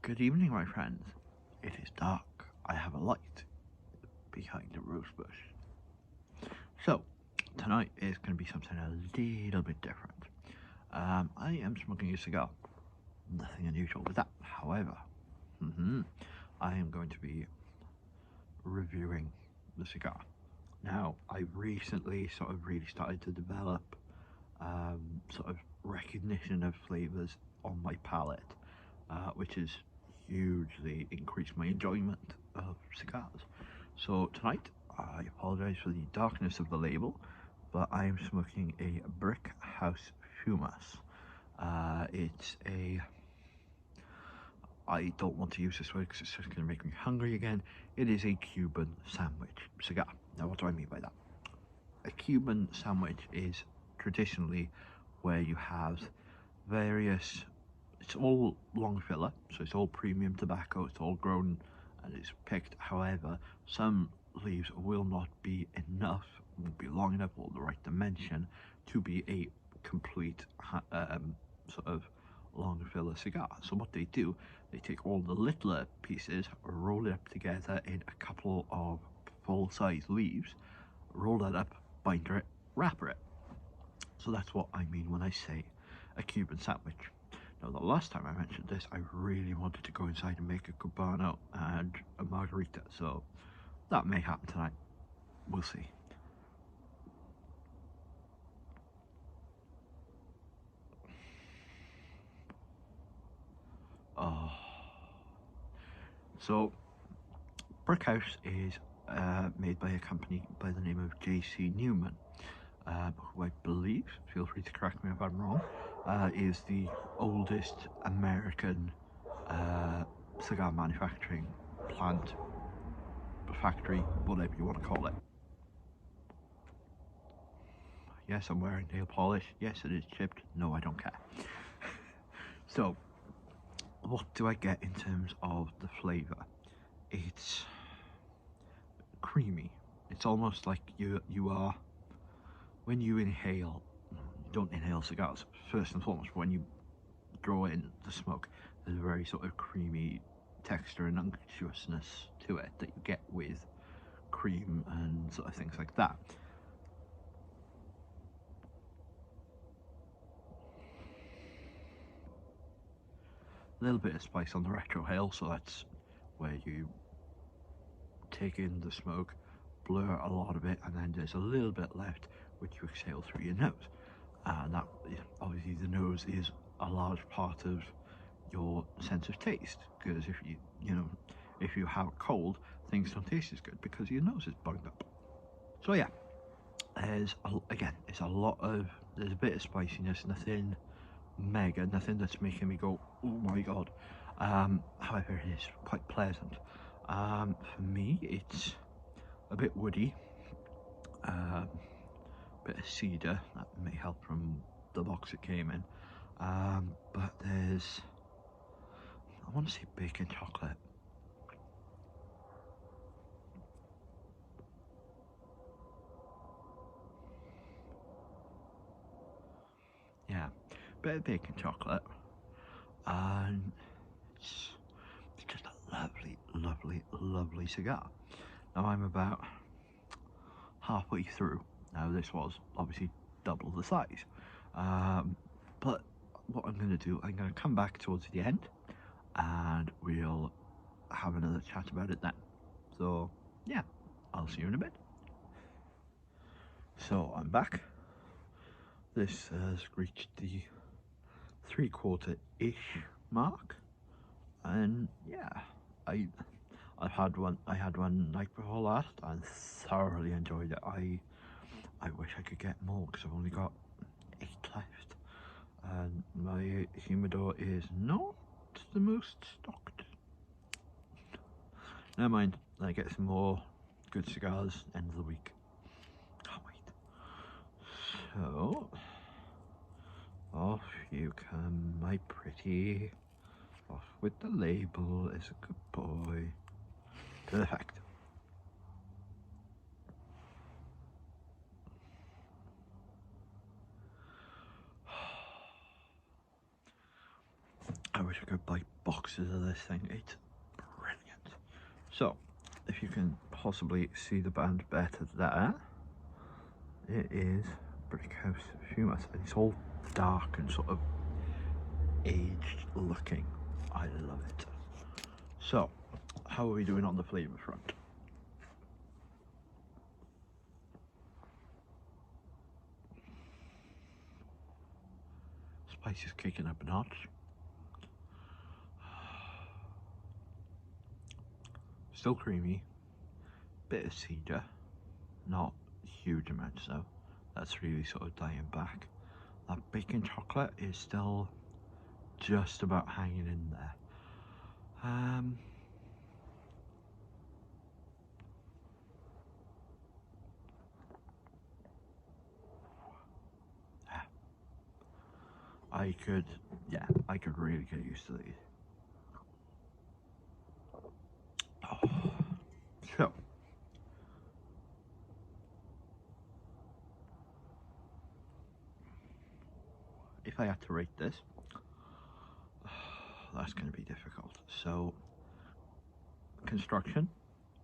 Good evening, my friends. It is dark. I have a light behind the rose bush. So, tonight is going to be something a little bit different. I am smoking a cigar. Nothing unusual with that. However, I am going to be reviewing the cigar. Now, I recently really started to develop sort of recognition of flavors on my palate, which has hugely increased my enjoyment of cigars. So tonight, I apologize for the darkness of the label, but I am smoking a Brick House Fumas. I don't want to use this word because it's just going to make me hungry again. It is a Cuban sandwich cigar. Now, what do I mean by that? A Cuban sandwich is traditionally where you have various, it's all long filler, so it's all premium tobacco, it's all grown and it's picked. However, some leaves will not be enough, won't be long enough or the right dimension to be a complete sort of long filler cigar. So what they do, they take all the littler pieces, roll it up together in a couple of full-size leaves, roll that up, binder it, wrapper it. So that's what I mean when I say a Cuban sandwich. Now, the last time I mentioned this, I really wanted to go inside and make a cubano and a margarita, so that may happen tonight. We'll see. Oh. So, Brick House is made by a company by the name of JC Newman, who I believe, feel free to correct me if I'm wrong, is the oldest American cigar manufacturing plant, factory, whatever you want to call it. Yes, I'm wearing nail polish. Yes, it is chipped. No, I don't care. So, what do I get in terms of the flavour? It's creamy. It's almost like you are, when you inhale, you don't inhale cigars, first and foremost, when you draw in the smoke, there's a very sort of creamy texture and unctuousness to it that you get with cream and sort of things like that. A little bit of spice on the retrohale, so that's where you take in the smoke, blur a lot of it, and then there's a little bit left which you exhale through your nose. And that, obviously, the nose is a large part of your sense of taste, because if you have a cold, things don't taste as good because your nose is bugged up. So yeah, there's a bit of spiciness, nothing mega, nothing that's making me go, oh my god. However, it is quite pleasant. For me, it's a bit woody, bit of cedar, that may help from the box it came in, but there's, I want to say bacon chocolate. Yeah, bit of bacon chocolate, and it's just a lovely, lovely, lovely cigar. Now I'm about halfway through. Now this was obviously double the size, but what I'm going to do, I'm going to come back towards the end and we'll have another chat about it then. So yeah, I'll see you in a bit. So I'm back. This has reached the 3/4-ish mark, and yeah, I had one night before last and thoroughly enjoyed it. I wish I could get more because I've only got 8 left, and my humidor is not the most stocked. Never mind, I get some more good cigars end of the week. Can't wait. So, off you come, my pretty. Off with the label, is a good boy. Perfect. I wish I could buy boxes of this thing. It's brilliant. So, if you can possibly see the band better there, it is Brick House Fumas. It's all dark and sort of aged looking. I love it. So, how are we doing on the flavour front? Spice is kicking up a notch. Still creamy, bit of cedar, not huge amounts though. That's really sort of dying back. That bacon chocolate is still just about hanging in there. I could really get used to these. Oh. So, if I had to rate this, that's going to be difficult. So, construction,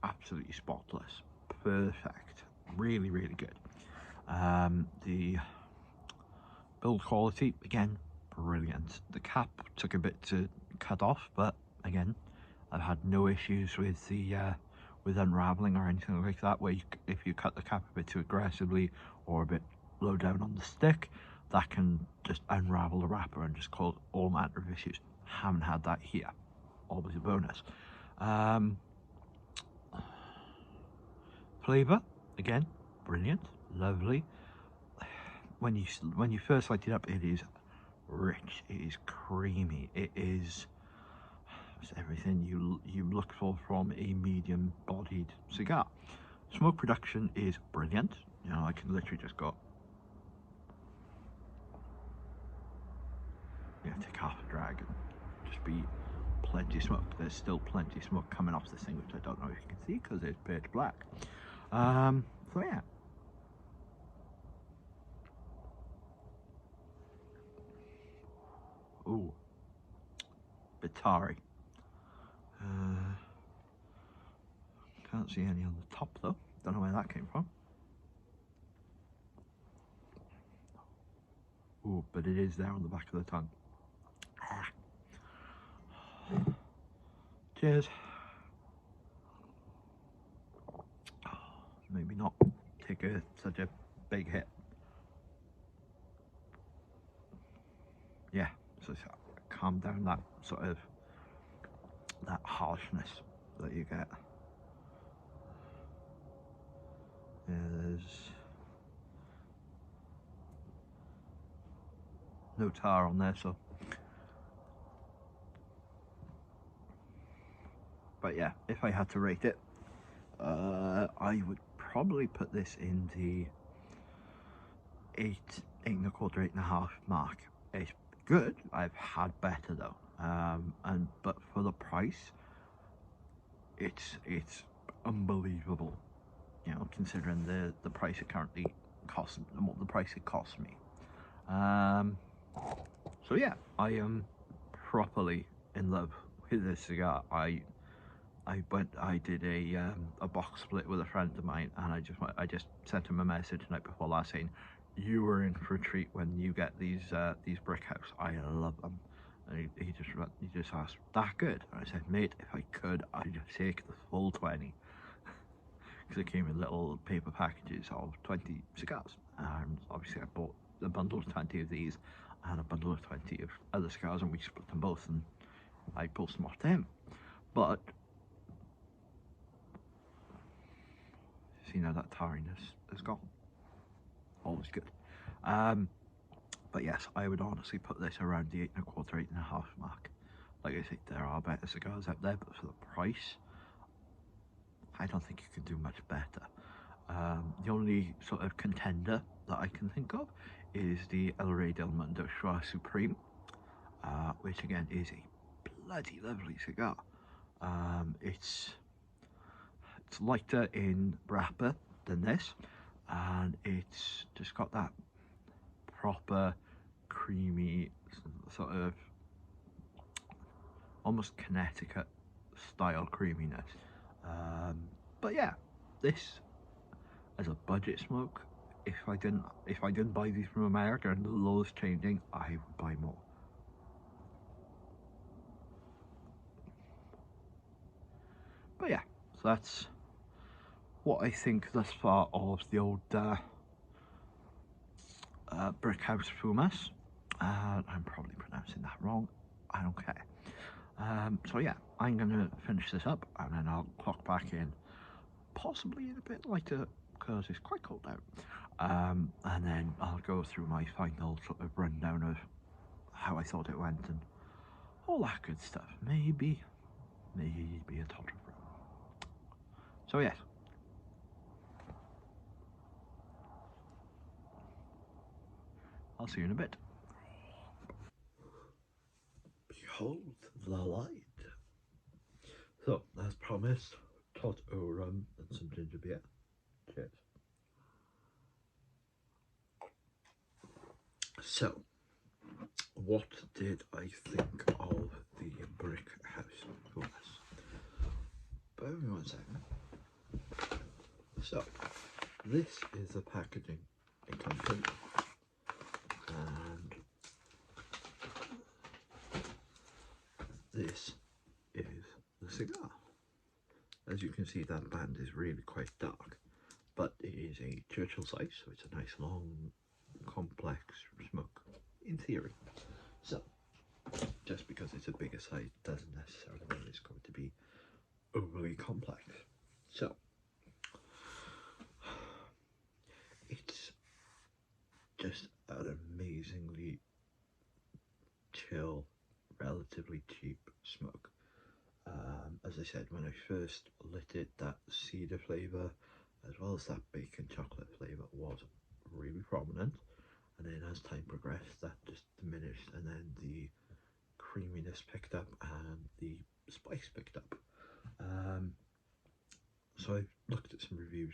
absolutely spotless, perfect, really, really good. The build quality, again, brilliant. The cap took a bit to cut off, but again, I've had no issues with the with unraveling or anything like that, where if you cut the cap a bit too aggressively or a bit low down on the stick, that can just unravel the wrapper and just cause all manner of issues. Haven't had that here. Always a bonus. Flavour, again, brilliant, lovely. When you first light it up, it is rich, it is creamy, it is everything you look for from a medium-bodied cigar. Smoke production is brilliant. You know, I can literally just go, take half a drag and just be plenty of smoke. There's still plenty of smoke coming off this thing, which I don't know if you can see because it's pitch black. So yeah. Ooh, bit tarry. Can't see any on the top though. Don't know where that came from. Ooh, but it is there on the back of the tongue. Cheers. Maybe not take such a big hit. Yeah, so calm down that sort of that harshness that you get. There's no tar on there, so. But yeah, if I had to rate it, I would probably put this in the 8 1/4, 8.5 mark. It's good. I've had better though, but for the price, it's unbelievable. You know, considering the price it currently costs, the price it costs me. So yeah, I am properly in love with this cigar. I did a box split with a friend of mine, and I just sent him a message the night before last saying, "You were in for a treat when you get these Brick House. I love them." And he just asked, "That good?" And I said, "Mate, if I could, I'd just take the full 20." Because it came in little paper packages of 20 cigars, and obviously I bought a bundle of 20 of these and a bundle of 20 of other cigars, and we split them both, and I pulled some off to him. But see, now that tarriness has gone. Always good. But yes, I would honestly put this around the 8 1/4, 8.5 mark. Like I say, there are better cigars out there, but for the price, I don't think you can do much better. The only sort of contender that I can think of is the El Rey del Mundo Schwa Supreme, which again is a bloody lovely cigar. It's lighter in wrapper than this, and it's just got that proper creamy sort of almost Connecticut style creaminess. But yeah, this as a budget smoke, if I didn't buy these from America and the laws changing, I would buy more. But yeah, so that's what I think thus far of the old Brick House Fumas. I'm probably pronouncing that wrong. I don't care. So yeah, I'm gonna finish this up and then I'll clock back in, possibly in a bit later because it's quite cold out. And then I'll go through my final sort of rundown of how I thought it went and all that good stuff. Maybe a tot of rum. So yes, I'll see you in a bit. Behold the light. So, as promised, tot o rum and some ginger beer. Cheers. So, what did I think of the Brick House Fumas? Bear with me 1 second. So, this is the packaging it comes in, and this is the cigar. As you can see, that band is really quite dark, but it is a Churchill size, so it's a nice long, complex smoke, in theory. So, just because it's a bigger size doesn't necessarily mean it's going to be overly complex. So, it's just an amazingly chill, relatively cheap smoke. As I said, when I first lit it, that cedar flavour as well as that bacon chocolate flavour was really prominent, and then as time progressed that just diminished, and then the creaminess picked up and the spice picked up. So I looked at some reviews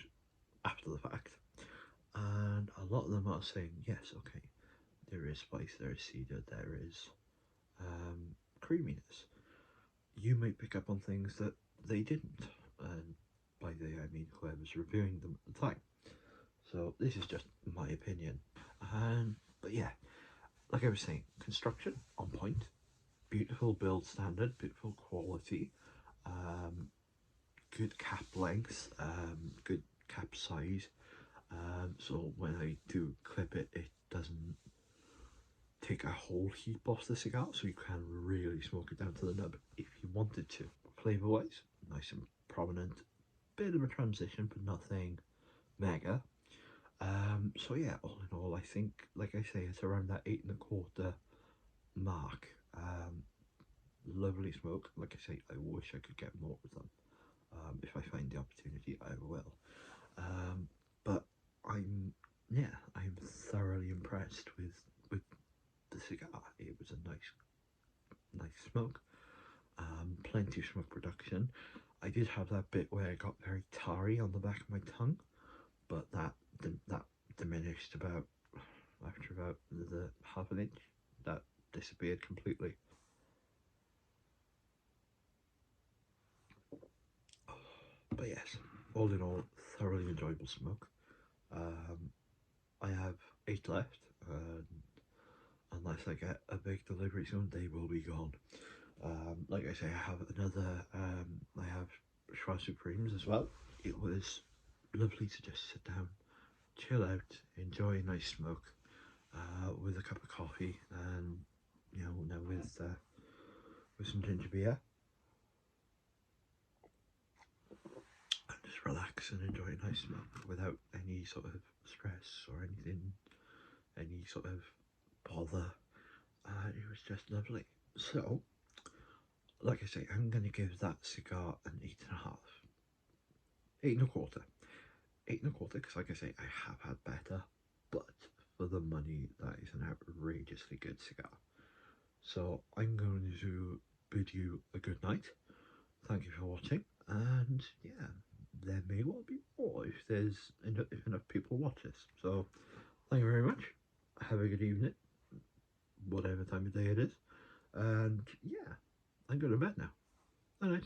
after the fact, and a lot of them are saying yes, okay, there is spice, there is cedar, there is creaminess. You might pick up on things that they didn't, and by they I mean whoever's reviewing them at the time. So this is just my opinion. But yeah, like I was saying, construction on point, beautiful build standard, beautiful quality, good cap length, good cap size. So when I do clip it, it doesn't take a whole heap off the cigar, so you can really smoke it down to the nub if you wanted to. Flavour wise, nice and prominent, bit of a transition, but nothing mega. So yeah, all in all, I think, like I say, it's around that 8.25 mark. Lovely smoke. Like I say, I wish I could get more of them. If I find the opportunity, I will. But I'm thoroughly impressed with the cigar. It was a nice smoke. Plenty of smoke production. I did have that bit where it got very tarry on the back of my tongue, but that diminished about after about the half an inch. That disappeared completely. But yes, all in all, thoroughly enjoyable smoke. I have 8 left, and unless I get a big delivery soon, they will be gone. Like I say, I have another, I have Schwa Supremes as well. It was lovely to just sit down, chill out, enjoy a nice smoke with a cup of coffee, and now with some ginger beer, and just relax and enjoy a nice smoke without any sort of stress or anything, any sort of bother. It was just lovely. So, like I say, I'm going to give that cigar an 8.5, 8.25, 8.25, because like I say, I have had better, but for the money, that is an outrageously good cigar. So I'm going to bid you a good night. Thank you for watching, and yeah, there may well be more if enough people watch this. So thank you very much. Have a good evening, whatever time of day it is, and yeah, I'm going to bed now. All right.